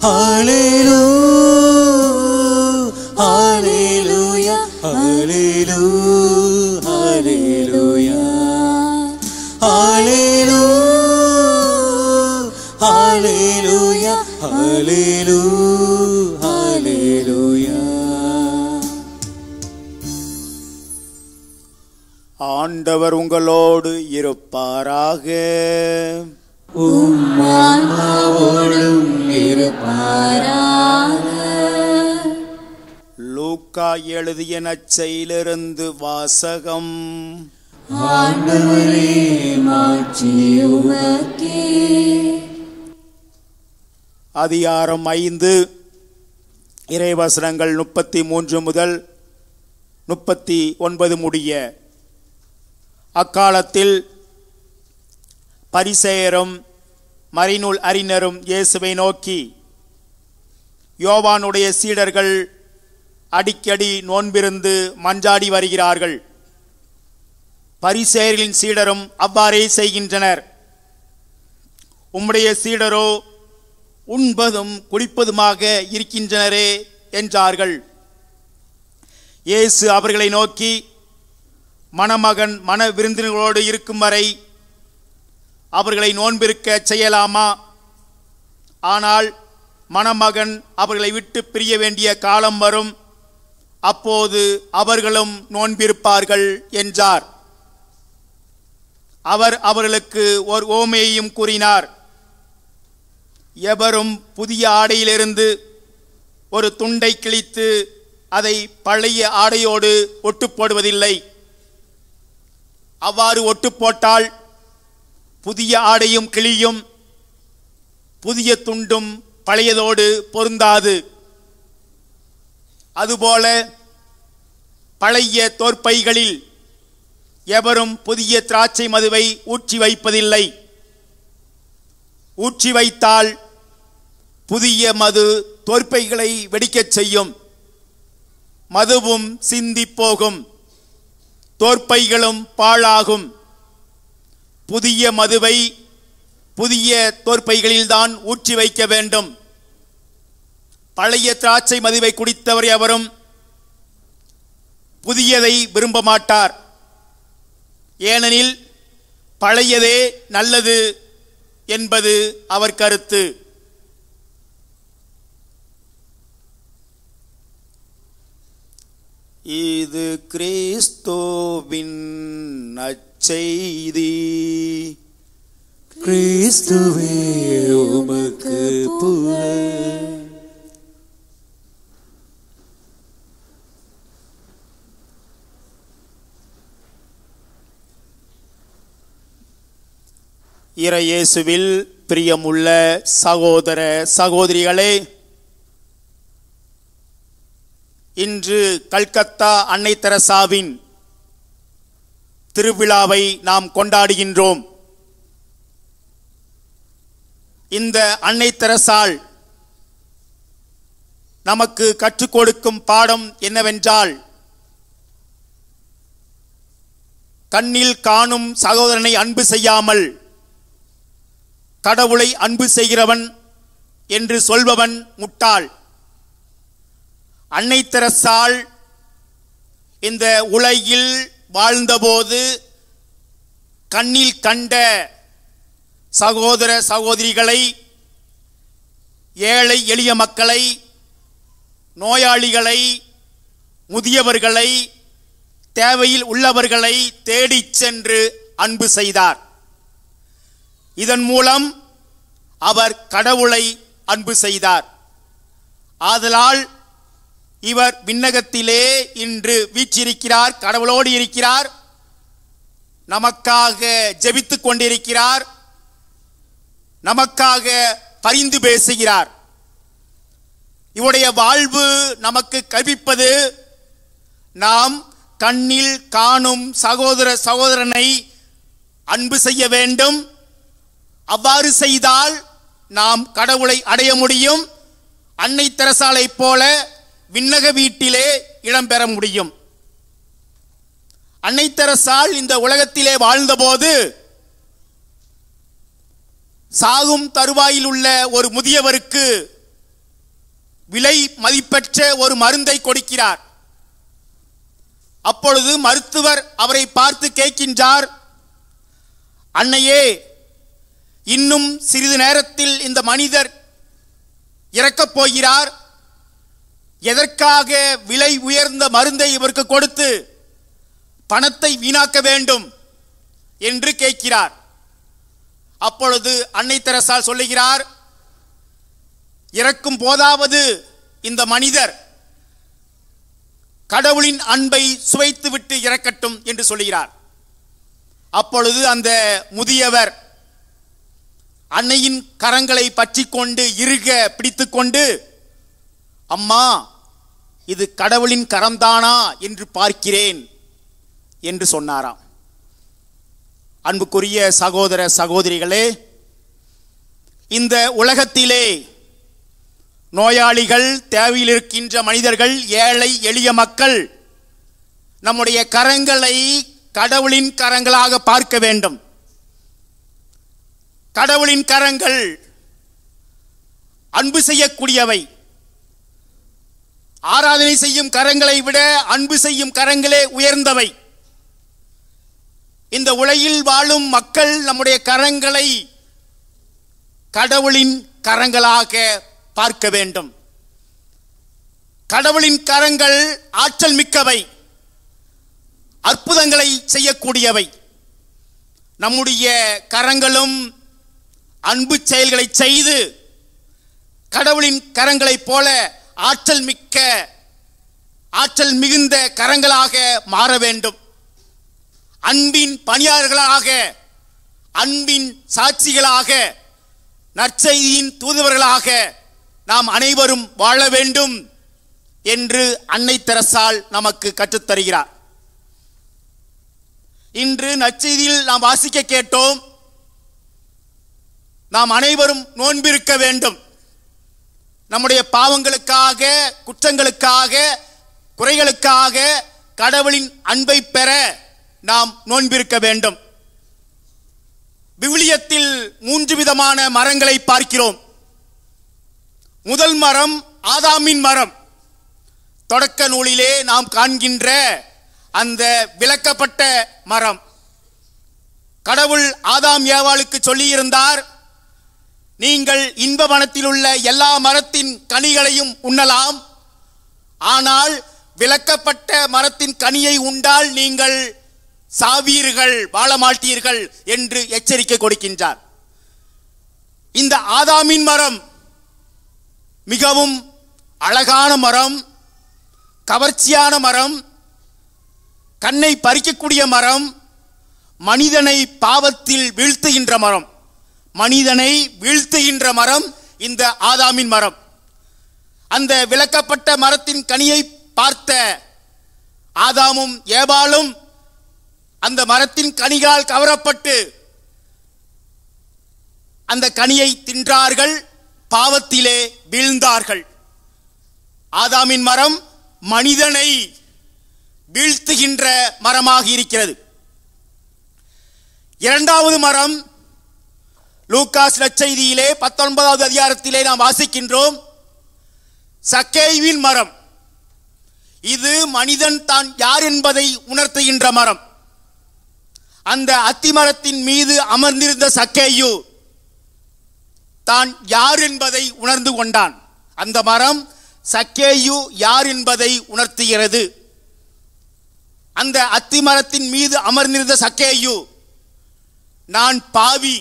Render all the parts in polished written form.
ஹalleluya ஹalleluya ஹalleluya ஹalleluya ஹalleluya ஹalleluya. ஆண்டவர் உங்களோடு இருப்பாராக. உம் ஆன்மாவோடும் இருப்பாராக. லூக்கா எழுதிய நற்செய்தியிலிருந்து வாசகம். ஆண்டவரே மாட்சி உமக்கே. அதிகாரம் 5 இறைவசனங்கள் 33 முதல் 39 முடிய. அக்காலத்தில் பரிசேயரும் மறைநூல் அறிஞரும் இயேசுவை நோக்கி, யோவானுடைய சீடர்கள் அடிக்கடி நோன்பிருந்து மஞ்சாடி வருகிறார்கள், பரிசேயர்களின் சீடரும் அவ்வாறே செய்கின்றனர், உம்முடைய சீடரோ உண்பதும் குடிப்பதுமாக இருக்கின்றனரே என்றார்கள். இயேசு அவர்களை நோக்கி, மணமகன் மன விருந்தினர்களோடு இருக்கும் வரை அவர்களை நோன்பிருக்க செய்யலாமா? ஆனால் மணமகன் அவர்களை விட்டு பிரிய வேண்டிய காலம் வரும், அப்போது அவர்களும் நோன்பிருப்பார்கள் என்றார். அவர் அவர்களுக்கு ஒரு ஓமையையும் கூறினார். எவரும் புதிய ஆடையிலிருந்து ஒரு துண்டை கிழித்து அதை பழைய ஆடையோடு ஒட்டு போடுவதில்லை. அவ்வாறு ஒட்டு போட்டால் புதிய ஆடையும் கிழியும், புதிய துண்டும் பழையதோடு பொருந்தாது. அதுபோல பழைய தோற்பைகளில் எவரும் புதிய திராட்சை மதுவை ஊற்றி வைப்பதில்லை. ஊற்றி வைத்தால் புதிய மது தோற்பைகளை வெடிக்கச் செய்யும், மதுவும் சிந்தி போகும், தோற்பைகளும் பாழாகும். புதிய மதுவை புதிய தோற்பைகளில்தான் ஊற்றி வைக்க வேண்டும். பழைய திராட்சை மதுவை குடித்தவர் எவரும் புதியதை விரும்ப மாட்டார், ஏனெனில் பழையதே நல்லது என்பது அவர் கருத்து. இது கிறிஸ்துவின் நற்செய்தி. கிறிஸ்துவே உமக்கு புகழ். இறையேசுவில் பிரியமுள்ள சகோதர சகோதரிகளே, இன்று கல்கத்தா அன்னை தெரசாவின் திருவிழாவை நாம் கொண்டாடுகின்றோம். இந்த அன்னை தெரசாள் நமக்கு கற்றுக் கொடுக்கும் பாடம் என்னவென்றால், கண்ணில் காணும் சகோதரனை அன்பு செய்யாமல் கடவுளை அன்பு செய்கிறவன் என்று சொல்பவன் முட்டாள். அன்னை தெரசாள் இந்த உலகில் வாழ்ந்தபோது கண்ணில் கண்ட சகோதர சகோதரிகளை, ஏழை எளிய மக்களை, நோயாளிகளை, முதியவர்களை, தேவையில் உள்ளவர்களை தேடிச் சென்று அன்பு செய்தார். இதன் மூலம் அவர் கடவுளை அன்பு செய்தார். ஆதலால் இவர் விண்ணகத்திலே இன்று வீற்றிருக்கிறார், கடவுளோடு இருக்கிறார், நமக்காக ஜெபித்துக் கொண்டிருக்கிறார், நமக்காக பரிந்து பேசுகிறார். இவருடைய வாழ்வு நமக்கு கற்பிப்பது, நாம் கண்ணில் காணும் சகோதர சகோதரனை அன்பு செய்ய வேண்டும். அவ்வாறு செய்தால் நாம் கடவுளை அடைய முடியும். அன்னை தெரசாளை போல விண்ணக வீட்டிலே இடம்பெற முடியும். அன்னை தெரசாள் இந்த உலகத்திலே வாழ்ந்தபோது சாகும் தருவாயில் உள்ள ஒரு முதியவருக்கு விலை மதிப்பற்ற ஒரு மருந்தை கொடுக்கிறார். அப்பொழுது மருத்துவர் அவரை பார்த்து கேட்கின்றார், அன்னையே, இன்னும் சிறிது நேரத்தில் இந்த மனிதர் இறக்கப் போகிறார், எதற்காக விலை உயர்ந்த மருந்தை இவருக்கு கொடுத்து பணத்தை வீணாக்க வேண்டும் என்று கேட்கிறார். அப்பொழுது அன்னை தெரசால் சொல்லுகிறார், இறக்கும் போதாவது இந்த மனிதர் கடவுளின் அன்பை சுவைத்துவிட்டு இறக்கட்டும் என்று சொல்லுகிறார். அப்பொழுது அந்த முதியவர் அன்னையின் கரங்களை பற்றி கொண்டு இறுக பிடித்துக்கொண்டு, அம்மா, இது கடவுளின் கரம்தானா என்று பார்க்கிறேன் என்று சொன்னாராம். அன்புக்குரிய சகோதர சகோதரிகளே, இந்த உலகத்திலே நோயாளிகள், தேவையில் இருக்கின்ற மனிதர்கள், ஏழை எளிய மக்கள் நம்முடைய கரங்களை கடவுளின் கரங்களாக பார்க்க வேண்டும். கடவுளின் கரங்கள் அன்பு செய்யக்கூடியவை. ஆராதனை செய்யும் கரங்களை விட அன்பு செய்யும் கரங்களே உயர்ந்தவை. இந்த உலகில் வாழும் மக்கள் நம்முடைய கரங்களை கடவுளின் கரங்களாக பார்க்க வேண்டும். கடவுளின் கரங்கள் ஆற்றல் மிக்கவை, அற்புதங்களை செய்யக்கூடியவை. நம்முடைய கரங்களும் அன்பு செயல்களை செய்து கடவுளின் கரங்களைப் போல ஆற்றல் மிகுந்த கரங்களாக மாற வேண்டும். அன்பின் பணியாளர்களாக, அன்பின் சாட்சிகளாக, நற்செய்தியின் தூதுவர்களாக நாம் அனைவரும் வாழ வேண்டும் என்று அன்னை தெரசால் நமக்கு கற்றுத்தருகிறார். இன்று நற்செய்தியில் நாம் வாசிக்க கேட்டோம், நாம் அனைவரும் நோன்பிருக்க வேண்டும். நம்முடைய பாவங்களுக்காக, குற்றங்களுக்காக, குறைகளுக்காக கடவுளின் அன்பை பெற நாம் நோன்பிருக்க வேண்டும். விவிலியத்தில் 3 விதமான மரங்களை பார்க்கிறோம். முதல் மரம் ஆதாமின் மரம். தொடக்க நூலிலே நாம் காண்கின்ற அந்த விலக்கப்பட்ட மரம். கடவுள் ஆதாம் ஏவாளுக்கு சொல்லியிருந்தார், நீங்கள் இன்ப வனத்தில் உள்ள எல்லா மரத்தின் கனிகளையும் உண்ணலாம், ஆனால் விலக்கப்பட்ட மரத்தின் கனியை உண்டால் நீங்கள் சாவீர்கள், வாழ மாட்டீர்கள் என்று எச்சரிக்கை கொடுக்கின்றார். இந்த ஆதாமின் மரம் மிகவும் அழகான மரம், கவர்ச்சியான மரம், கண்ணை பறிக்கக்கூடிய மரம், மனிதனை பாவத்தில் வீழ்த்துகின்ற மரம். மனிதனை வீழ்த்துகின்ற மரம் இந்த ஆதாமின் மரம். அந்த விலக்கப்பட்ட மரத்தின் கனியை பார்த்த ஆதாமும் ஏவாளும் அந்த மரத்தின் கனிகளால் கவரப்பட்டு அந்த கனியை தின்றார்கள், பாவத்திலே வீழ்ந்தார்கள். ஆதாமின் மரம் மனிதனை வீழ்த்துகின்ற மரமாக இருக்கிறது. இரண்டாவது மரம் லூக்காஸ் நற்செய்தியிலே 19வது அதிகாரத்திலே நாம் வாசிக்கின்றோம், சக்கேயுவின் மரம். இது மனிதன் தான் யார் என்பதை உணர்த்துகின்ற மரம். அந்த அத்திமரத்தின் மீது அமர்ந்திருந்த சக்கேயு தான் யார் என்பதை உணர்ந்து கொண்டான். அந்த மரம் சக்கேயு யார் என்பதை உணர்த்துகிறது. அந்த அத்திமரத்தின் மீது அமர்ந்திருந்த சக்கேயு, நான் பாவி,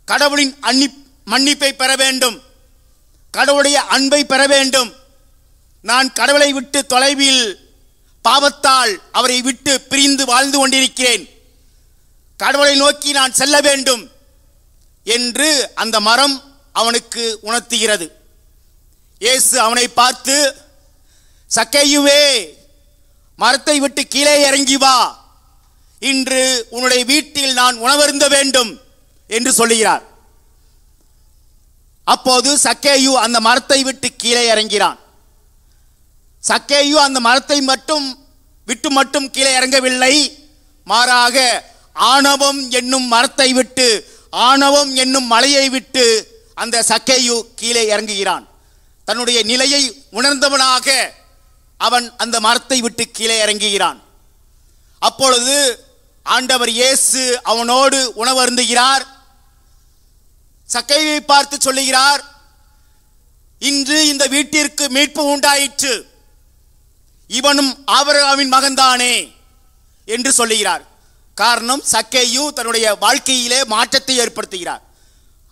கடவுளின் மன்னிப்பை பெற வேண்டும், கடவுளுடைய அன்பை பெற வேண்டும், நான் கடவுளை விட்டு தொலைவில் பாவத்தால் அவரை விட்டு பிரிந்து வாழ்ந்து கொண்டிருக்கிறேன், கடவுளை நோக்கி நான் செல்ல வேண்டும் என்று அந்த மரம் அவனுக்கு உணர்த்துகிறது. இயேசு அவனை பார்த்து, சக்கேயுவே, மரத்தை விட்டு கீழே இறங்கி வா, இன்று உன்னுடைய வீட்டில் நான் உணவருந்த வேண்டும் என்று சொல்லுகிறார். அப்போது சக்கேயு அந்த மரத்தை விட்டு கீழே இறங்கிறான். சக்கேயு அந்த மரத்தை மட்டும் கீழே இறங்கவில்லை, மாறாக ஆணவம் என்னும் மரத்தை விட்டு, ஆணவம் என்னும் மலையை விட்டு அந்த சக்கேயு கீழே இறங்குகிறான். தன்னுடைய நிலையை உணர்ந்தவனாக அவன் அந்த மரத்தை விட்டு கீழே இறங்குகிறான். அப்பொழுது ஆண்டவர் இயேசு அவனோடு உணவருந்துகிறார். சக்கையை பார்த்து சொல்லுகிறார், இன்று இந்த வீட்டிற்கு மீட்பு உண்டாயிற்று, இவனும் ஆபிரகாமின் மகன்தானே என்று சொல்லுகிறார். காரணம், சக்கேயு தன்னுடைய வாழ்க்கையிலே மாற்றத்தை ஏற்படுத்துகிறார்.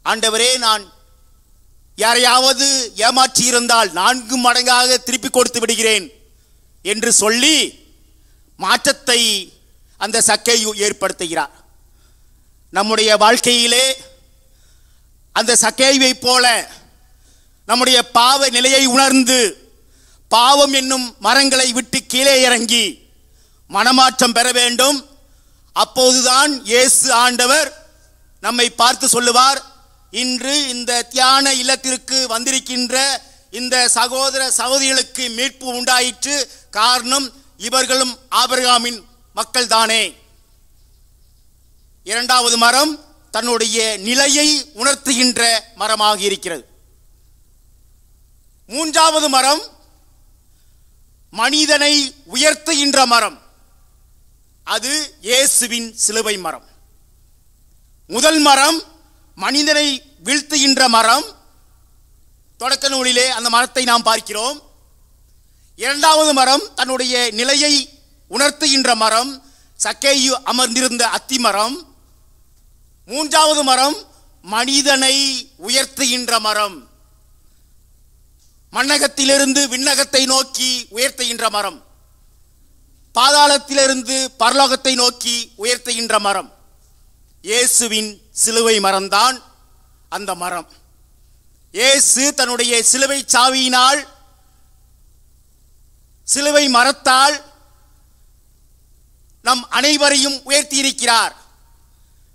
ஆண்டவரே, நான் யாரையாவது ஏமாற்றி இருந்தால் 4 மடங்காக திருப்பி கொடுத்து விடுகிறேன் என்று சொல்லி மாற்றத்தை அந்த சக்கேயு ஏற்படுத்துகிறார். நம்முடைய வாழ்க்கையிலே அந்த சக்கேயுவை போல நம்முடைய பாவ நிலையை உணர்ந்து பாவம் என்னும் மரங்களை விட்டு கீழே இறங்கி மனமாற்றம் பெற வேண்டும். அப்போதுதான் இயேசு ஆண்டவர் நம்மை பார்த்து சொல்லுவார், இன்று இந்த தியான இல்லத்திற்கு வந்திருக்கின்ற இந்த சகோதர சகோதரிகளுக்கு மீட்பு உண்டாயிற்று, காரணம் இவர்களும் ஆபிரகாமின் மக்கள் தானே. இரண்டாவது மரம் தன்னுடைய நிலையை உணர்த்துகின்ற மரமாக இருக்கிறது. மூன்றாவது மரம் மனிதனை உயர்த்துகின்ற மரம், அது இயேசுவின் சிலுவை மரம். முதல் மரம் மனிதனை வீழ்த்துகின்ற மரம், தொடக்க நூலிலே அந்த மரத்தை நாம் பார்க்கிறோம். இரண்டாவது மரம் தன்னுடைய நிலையை உணர்த்துகின்ற மரம், சக்கேயு அமர்ந்திருந்த அத்தி மரம். மூன்றாவது மரம் மனிதனை உயர்த்துகின்ற மரம், மண்ணகத்திலிருந்து விண்ணகத்தை நோக்கி உயர்த்துகின்ற மரம், பாதாளத்திலிருந்து பரலோகத்தை நோக்கி உயர்த்துகின்ற மரம். இயேசுவின் சிலுவை மரம்தான் அந்த மரம். இயேசு தன்னுடைய சிலுவை சாவியினால், சிலுவை மரத்தால் நம் அனைவரையும் உயர்த்தி இருக்கிறார்,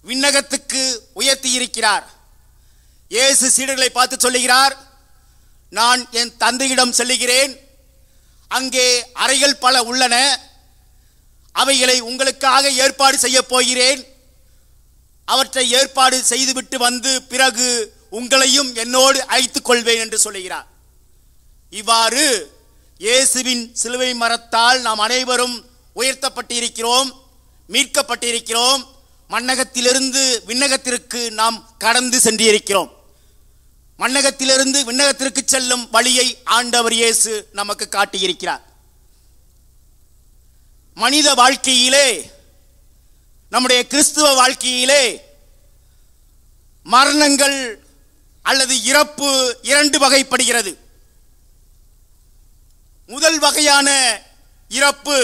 விண்ணகத்துக்கு உயர்த்தி இருக்கிறார். இயேசு சீடர்களை பார்த்து சொல்லுகிறார், நான் என் தந்தையிடம் செல்லுகிறேன், அங்கே அறைகள் பல உள்ளன, அவைகளை உங்களுக்காக ஏற்பாடு செய்ய போகிறேன், அவற்றை ஏற்பாடு செய்துவிட்டு வந்து பிறகு உங்களையும் என்னோடு அழைத்துக் கொள்வேன் என்று சொல்லுகிறார். இவ்வாறு இயேசுவின் சிலுவை மரத்தால் நாம் அனைவரும் உயர்த்தப்பட்டிருக்கிறோம், மீட்கப்பட்டிருக்கிறோம். மண்ணகத்திலிருந்து விண்ணகத்திற்கு நாம் கடந்து சென்றிருக்கிறோம். மண்ணகத்திலிருந்து விண்ணகத்திற்கு செல்லும் வழியை ஆண்டவர் இயேசு நமக்கு காட்டியிருக்கிறார். மனித வாழ்க்கையிலே, நம்முடைய கிறிஸ்துவ வாழ்க்கையிலே மரணங்கள் அல்லது இறப்பு 2 வகைப்படுகிறது. முதல் வகையான இறப்பு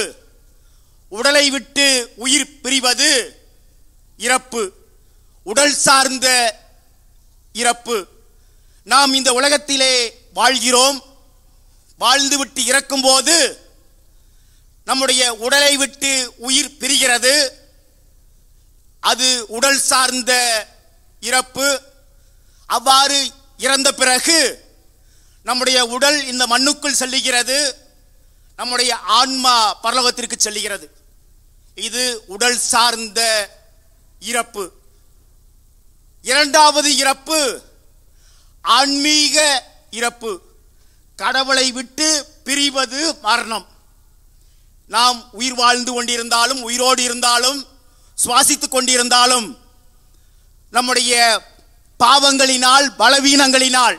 உடலை விட்டு உயிர் பிரிவது இறப்பு, உடல் சார்ந்த இறப்பு. நாம் இந்த உலகத்திலே வாழ்கிறோம், வாழ்ந்துவிட்டு இறக்கும் போது நம்முடைய உடலை விட்டு உயிர் பிரிகிறது, அது உடல் சார்ந்த இறப்பு. அவ்வாறு இறந்த பிறகு நம்முடைய உடல் இந்த மண்ணுக்குள் செல்லுகிறது, நம்முடைய ஆன்மா பரலோகத்திற்கு செல்லுகிறது. இது உடல் சார்ந்த இறப்பு. இரண்டாவது இறப்பு ஆன்மீக இறப்பு, கடவுளை விட்டு பிரிவது மரணம். நாம் உயிர் வாழ்ந்து கொண்டிருந்தாலும், உயிரோடு இருந்தாலும், சுவாசித்துக் கொண்டிருந்தாலும், நம்முடைய பாவங்களினால், பலவீனங்களினால்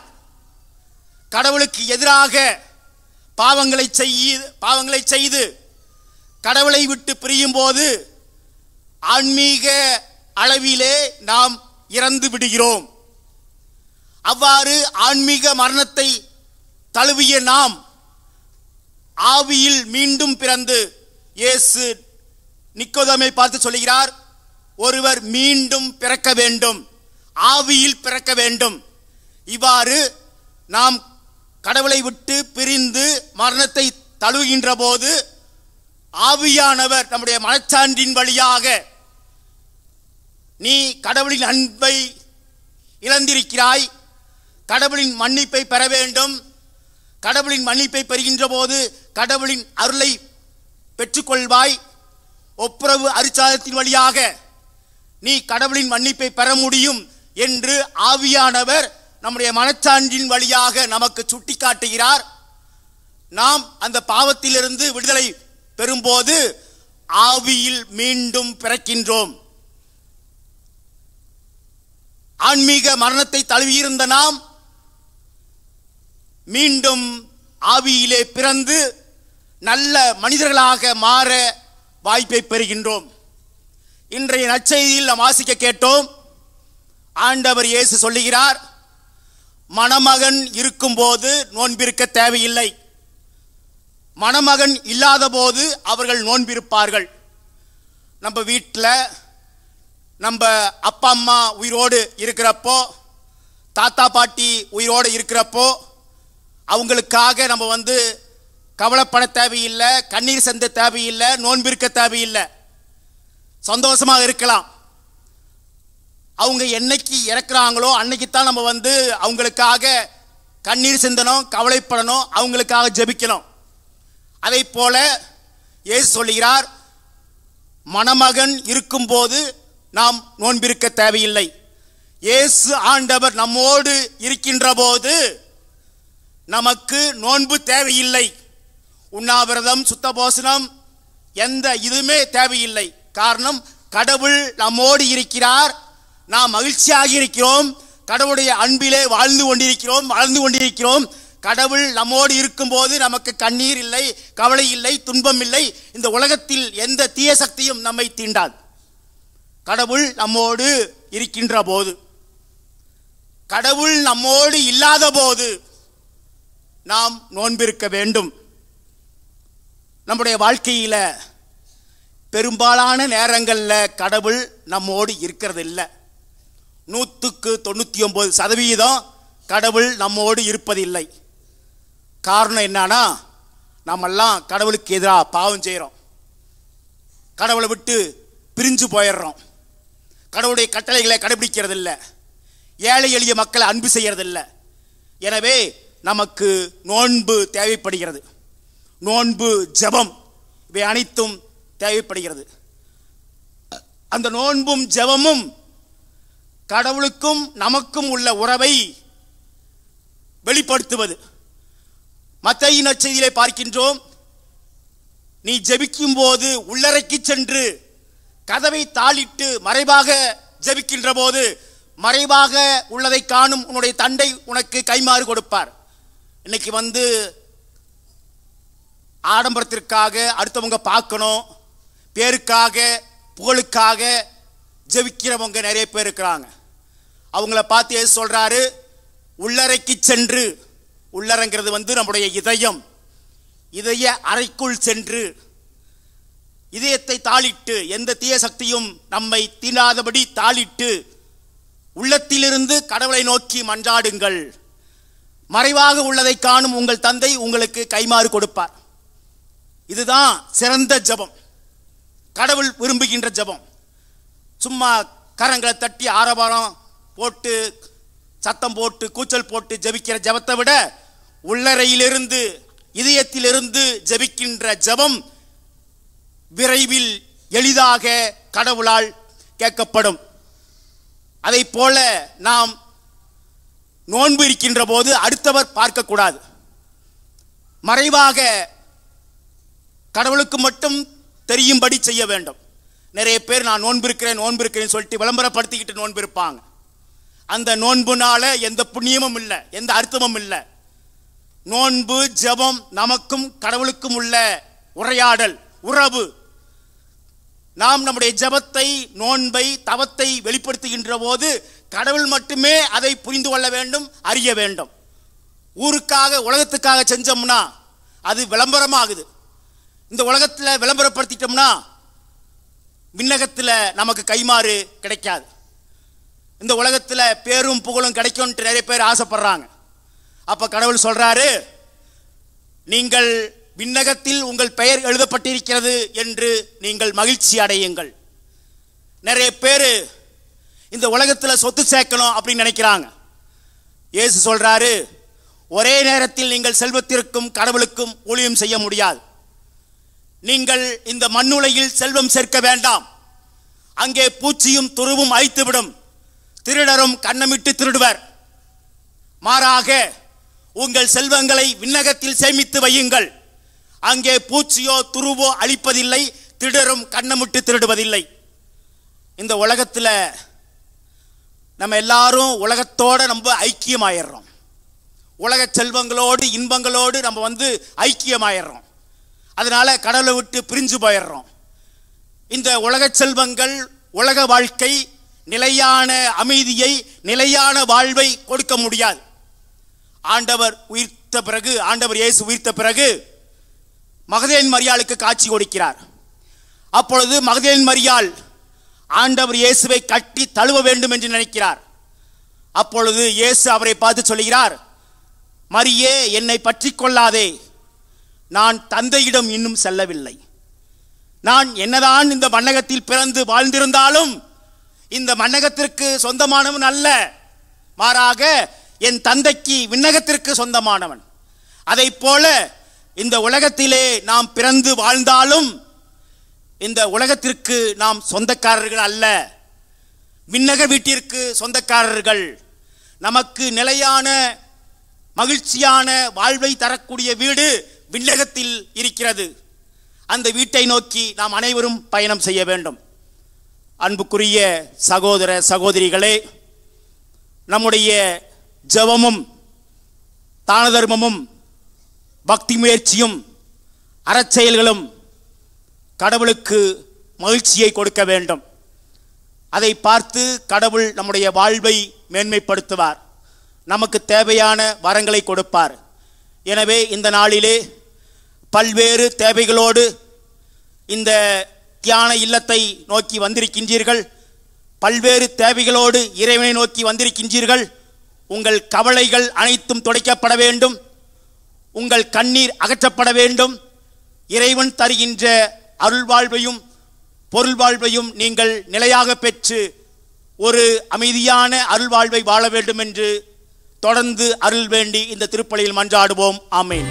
கடவுளுக்கு எதிராக பாவங்களை செய்து கடவுளை விட்டு பிரியும் போது ஆன்மீக அளவிலே நாம் இறந்து விடுகிறோம். அவ்வாறு ஆன்மீக மரணத்தை தழுவிய நாம் ஆவியில் மீண்டும் பிறந்து, இயேசு நிக்கோதேமை பார்த்து சொல்கிறார், ஒருவர் மீண்டும் பிறக்க வேண்டும், ஆவியில் பிறக்க வேண்டும். இவ்வாறு நாம் கடவுளை விட்டு பிரிந்து மரணத்தை தழுவுகின்ற போது ஆவியானவர் நம்முடைய மனச்சான்றின் வழியாக, நீ கடவுளின் அன்பை இழந்திருக்கிறாய், கடவுளின் மன்னிப்பை பெற வேண்டும், கடவுளின் மன்னிப்பை பெறுகின்ற போது கடவுளின் அருளை பெற்றுக்கொள்வாய், ஒப்புரவு அருட்சாதனத்தின் வழியாக நீ கடவுளின் மன்னிப்பை பெற முடியும் என்று ஆவியானவர் நம்முடைய மனச்சான்றின் வழியாக நமக்கு சுட்டிக்காட்டுகிறார். நாம் அந்த பாவத்திலிருந்து விடுதலை பெறும்போது ஆவியில் மீண்டும் பிறக்கின்றோம். ஆன்மீக மரணத்தை தழுவியிருந்த நாம் மீண்டும் ஆவியிலே பிறந்து நல்ல மனிதர்களாக மாற வாய்ப்பை பெறுகின்றோம். இன்றைய நற்செய்தியில் நாம் வாசிக்க கேட்டோம். ஆண்டவர் இயேசு சொல்லுகிறார், மணமகன் இருக்கும்போது நோன்பிருக்க தேவையில்லை, மணமகன் இல்லாத போது அவர்கள் நோன்பிருப்பார்கள். நம்ம வீட்டில் நம்ம அப்பா அம்மா உயிரோடு இருக்கிறப்போ, தாத்தா பாட்டி உயிரோடு இருக்கிறப்போ அவங்களுக்காக நம்ம கவலைப்பட தேவையில்லை, கண்ணீர் சிந்த தேவையில்லை, நோன்பிருக்க தேவையில்லை, சந்தோஷமாக இருக்கலாம். அவங்க என்னைக்கு இறக்குறாங்களோ அன்னைக்குத்தான் நம்ம அவங்களுக்காக கண்ணீர் சிந்தணும், கவலைப்படணும், அவங்களுக்காக ஜெபிக்கணும். அதை போல இயேசு சொல்லுகிறார், மணமகன் இருக்கும்போது நாம் நோன்பிருக்க தேவையில்லை. இயேசு ஆண்டவர் நம்மோடு இருக்கின்ற போது நமக்கு நோன்பு தேவையில்லை. உண்ணாவிரதம், சுத்தபோசனம், எந்த இதுவுமே தேவையில்லை. காரணம், கடவுள் நம்மோடு இருக்கிறார், நாம் மகிழ்ச்சியாக இருக்கிறோம், கடவுளுடைய அன்பிலே வாழ்ந்து கொண்டிருக்கிறோம், வளர்ந்து கொண்டிருக்கிறோம். கடவுள் நம்மோடு இருக்கும்போது நமக்கு கண்ணீர் இல்லை, கவலை இல்லை, துன்பம் இல்லை. இந்த உலகத்தில் எந்த தீய சக்தியும் நம்மை தீண்டாது. கடவுள் நம்மோடு இருக்கின்ற போது. கடவுள் நம்மோடு இல்லாத போது நாம் நோன்பிருக்க வேண்டும். நம்முடைய வாழ்க்கையில பெரும்பாலான நேரங்களில் கடவுள் நம்மோடு இருக்கிறது இல்லை. 99% கடவுள் நம்மோடு இருப்பதில்லை. காரணம் என்னன்னா, நம்மெல்லாம் கடவுளுக்கு எதிராக பாவம் செய்கிறோம், கடவுளை விட்டு பிரிஞ்சு போயிடுறோம், கடவுளுடைய கட்டளைகளை கடைபிடிக்கிறது இல்லை, ஏழை எளிய மக்களை அன்பு செய்யறதில்லை. எனவே நமக்கு நோன்பு தேவைப்படுகிறது. நோன்பு, ஜெபம், இவை அனைத்தும் தேவைப்படுகிறது. அந்த நோன்பும் ஜெபமும் கடவுளுக்கும் நமக்கும் உள்ள உறவை வெளிப்படுத்துவது. மத்தேயு நற்செய்தியிலே பார்க்கின்றோம், நீ ஜெபிக்கும் போது உள்ளறைக்கு சென்று கதவை தாளிட்டு மறைவாக ஜெபிக்கின்ற போது மறைவாக உள்ளதை காணும் உன்னுடைய தந்தை உனக்கு கைமாறு கொடுப்பார். இன்னைக்கு ஆடம்பரத்திற்காக, அடுத்தவங்க பார்க்கணும், பேருக்காக, புகழுக்காக ஜெபிக்கிறவங்க நிறைய பேர் இருக்கிறாங்க. அவங்கள பார்த்து ஏசு சொல்றாரு, உள்ளறைக்கு சென்று, உள்ளறைங்கிறது நம்முடைய இதயம், இதய அறைக்குள் சென்று இதயத்தை தாளிட்டு, எந்த தீய சக்தியும் நம்மை தீண்டாதபடி தாளிட்டு உள்ளத்திலிருந்து கடவுளை நோக்கி மன்றாடுங்கள். மறைவாக உள்ளதை காணும் உங்கள் தந்தை உங்களுக்கு கைமாறு கொடுப்பார். இதுதான் சிறந்த ஜெபம், கடவுள் விரும்புகின்ற ஜெபம். சும்மா கரங்களை தட்டி ஆரவாரம் போட்டு சத்தம் போட்டு கூச்சல் போட்டு ஜெபிக்கிற ஜெபத்தை விட உள்ளறையிலிருந்து, இதயத்திலிருந்து ஜெபிக்கின்ற ஜெபம் விரைவில் எளிதாக கடவுளால் கேட்கப்படும். அதை போல நாம் நோன்பு இருக்கின்ற போது அடுத்தவர் பார்க்கக்கூடாது. மறைவாக கடவுளுக்கு மட்டும் தெரியும்படி செய்ய வேண்டும். நிறைய பேர் நான் நோன்பு இருக்கிறேன் சொல்லிட்டு விளம்பரப்படுத்திக்கிட்டு நோன்பு இருப்பாங்க. அந்த நோன்புனால எந்த புண்ணியமும் இல்லை, எந்த அர்த்தமும் இல்லை. நோன்பு, ஜெபம் நமக்கும் கடவுளுக்கும் உள்ள உரையாடல், உறவு. நாம் நம்முடைய ஜெபத்தை, நோன்பை, தவத்தை வெளிப்படுத்துகின்ற போது கடவுள் மட்டுமே அதை புரிந்து கொள்ள வேண்டும், அறிய வேண்டும். ஊருக்காக, உலகத்துக்காக செஞ்சோம்னா அது விளம்பரமாகுது. இந்த உலகத்தில் விளம்பரப்படுத்திட்டோம்னா விண்ணகத்தில் நமக்கு கைமாறு கிடைக்காது. இந்த உலகத்தில் பேரும் புகழும் கிடைக்கும்னு நிறைய பேர் ஆசைப்படுறாங்க. அப்ப கடவுள் சொல்றாரு, நீங்கள் விண்ணகத்தில் உங்கள் பெயர் எழுதப்பட்டிருக்கிறது என்று நீங்கள் மகிழ்ச்சி அடையுங்கள். நிறைய பேர் இந்த உலகத்தில் சொத்து சேர்க்கணும் அப்படின்னு நினைக்கிறாங்க. இயேசு சொல்றாரு, ஒரே நேரத்தில் நீங்கள் செல்வத்திற்கும் கடவுளுக்கும் ஊழியம் செய்ய முடியாது. நீங்கள் இந்த மண்ணுலகில் செல்வம் சேர்க்க வேண்டாம், அங்கே பூச்சியும் துருவும் அழித்துவிடும், திருடரும் கண்ணமிட்டு திருடுவர். மாறாக உங்கள் செல்வங்களை விண்ணகத்தில் சேமித்து வையுங்கள். அங்கே பூச்சியோ துருவோ அழிப்பதில்லை, திருடரும் கண்ணமிட்டு திருடுவதில்லை. இந்த உலகத்தில் நம்ம எல்லாரும் உலகத்தோட நம்ம ஐக்கியமாயிடுறோம். உலக செல்வங்களோடு இன்பங்களோடு நம்ம ஐக்கியமாயிடுறோம். அதனால கடவுளை விட்டு பிரிஞ்சு போயிடுறோம். இந்த உலக செல்வங்கள், உலக வாழ்க்கை நிலையான அமைதியை, நிலையான வாழ்வை கொடுக்க முடியாது. ஆண்டவர் இயேசு உயிர்த்த பிறகு மகதலேன் மரியாளுக்கு காட்சி கொடுக்கிறார். அப்பொழுது மகதலேன் மரியாள் ஆண்டவர் இயேசுவை கட்டி தழுவ வேண்டும் என்று நினைக்கிறார். அப்பொழுது இயேசு அவரை பார்த்து சொல்கிறார், மரியே, என்னை பற்றி கொள்ளாதே, நான் தந்தையிடம் இன்னும் செல்லவில்லை. நான் என்னதான் இந்த மண்ணகத்தில் பிறந்து வாழ்ந்திருந்தாலும் இந்த மண்ணகத்திற்கு சொந்தமானவன் அல்ல, மாறாக என் தந்தைக்கு விண்ணகத்திற்கு சொந்தமானவன். அதை போல இந்த உலகத்திலே நாம் பிறந்து வாழ்ந்தாலும் இந்த உலகத்திற்கு நாம் சொந்தக்காரர்கள் அல்ல, விண்ணக வீட்டிற்கு சொந்தக்காரர்கள். நமக்கு நிலையான மகிழ்ச்சியான வாழ்வை தரக்கூடிய வீடு விண்ணகத்தில் இருக்கிறது. அந்த வீட்டை நோக்கி நாம் அனைவரும் பயணம் செய்ய வேண்டும். அன்புக்குரிய சகோதர சகோதரிகளே, நம்முடைய ஜெபமும் தான தர்மமும் பக்தி முயற்சியும் அறச்செயல்களும் கடவுளுக்கு மகிழ்ச்சியை கொடுக்க வேண்டும். அதை பார்த்து கடவுள் நம்முடைய வாழ்வை மேன்மைப்படுத்துவார், நமக்கு தேவையான வரங்களை கொடுப்பார். எனவே இந்த நாளிலே பல்வேறு தேவைகளோடு இந்த தியான இல்லத்தை நோக்கி வந்திருக்கின்றீர்கள். பல்வேறு தேவைகளோடு இறைவனை நோக்கி வந்திருக்கின்றீர்கள். உங்கள் கவலைகள் அனைத்தும் துடைக்கப்பட வேண்டும், உங்கள் கண்ணீர் அகற்றப்பட வேண்டும். இறைவன் தருகின்ற அருள் வாழ்வையும் பொருள் வாழ்வையும் நீங்கள் நிலையாக பெற்று ஒரு அமைதியான அருள் வாழ்வை வாழ வேண்டும் என்று தொடர்ந்து அருள் வேண்டி இந்த திருப்பலியில் மன்றாடுவோம். ஆமென்.